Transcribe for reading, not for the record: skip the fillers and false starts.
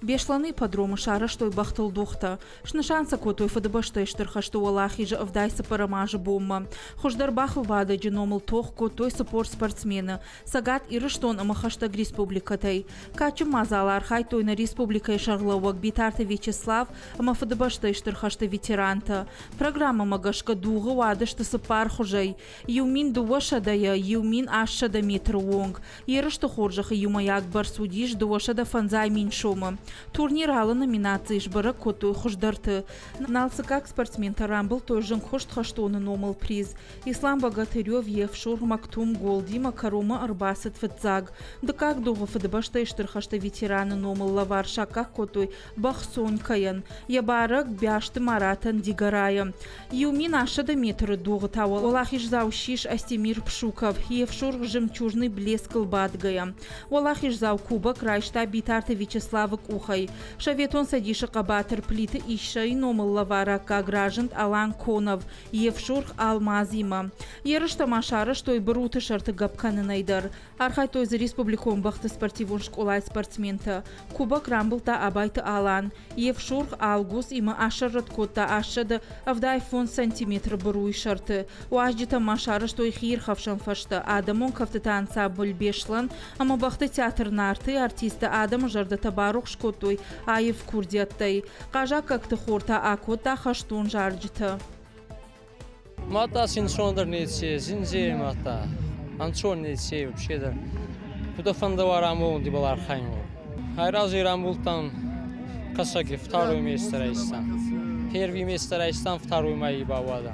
Бешланы подрома шара, что и бахтал духта. Шнашанца котой фадабаштай штырха, что Аллахи же авдайся парамажа бомма. Хождар бахл вада джиномал тох котой сапор спортсмена. Сагат и рештон амахаштаг республикатай. Качу мазала архай той на республика и шарловак битарта Вячеслав, ама фадабаштай штырха, что ветеранта. Программа магашка дуга вада, что сапар хожай. Юмин дуаша дая, юмин аша да метр вонг. Ера что хоржаха юмаяк барсудиш дуаша да фанзай миншома. Турнир ала номинации жбара котой хождарты. Налсы как спортсмен тарамбл той жен хошт хаштоны номал приз. Ислам Богатырев Евшур Мактум Голди Макарома Арбасет Фетзаг. Да как дуга фадабашта иштырхашта ветераны номал лавар шаках котой бахсон каян. Ябарак бяшты маратан дигарая. Юми наша да метры дуга тава. Олахиш заушиш Астемир Пшуков. Евшур жемчужный блеск лбадгая. Олахиш зау кубок райшта битарта Вячеславок ухай. Шаветон садиша кабатер плиты ищай номал лавара граждан Алан Конов. Евшур Алмазима. Ерышта машара, что и бруты шарты габканы найдар. Архай той за республиком бахты спортивон школай спортсмента. Кубок рамблта абайты Алан. Евшур Алгус има ашарат кота ашада авдай фон сантиметр бруй шарты. Уаждита машара, что и хир хавшан фашта. Адамон кафтата ансамбль бешлан. Ама бахты театр нарты артиста Адам жарда табарух шкотой. Аев курдиаттай. Кажа как-то хорта акота хаштун жарджита. Мата синшондер нетсе, зинзер мата. Анчон нетсе вообще да. Туда фандава рамбул дибалар хаймо. Хайрази рамбултан касаги второе место райстан. Первое место райстан, второе мои бавада.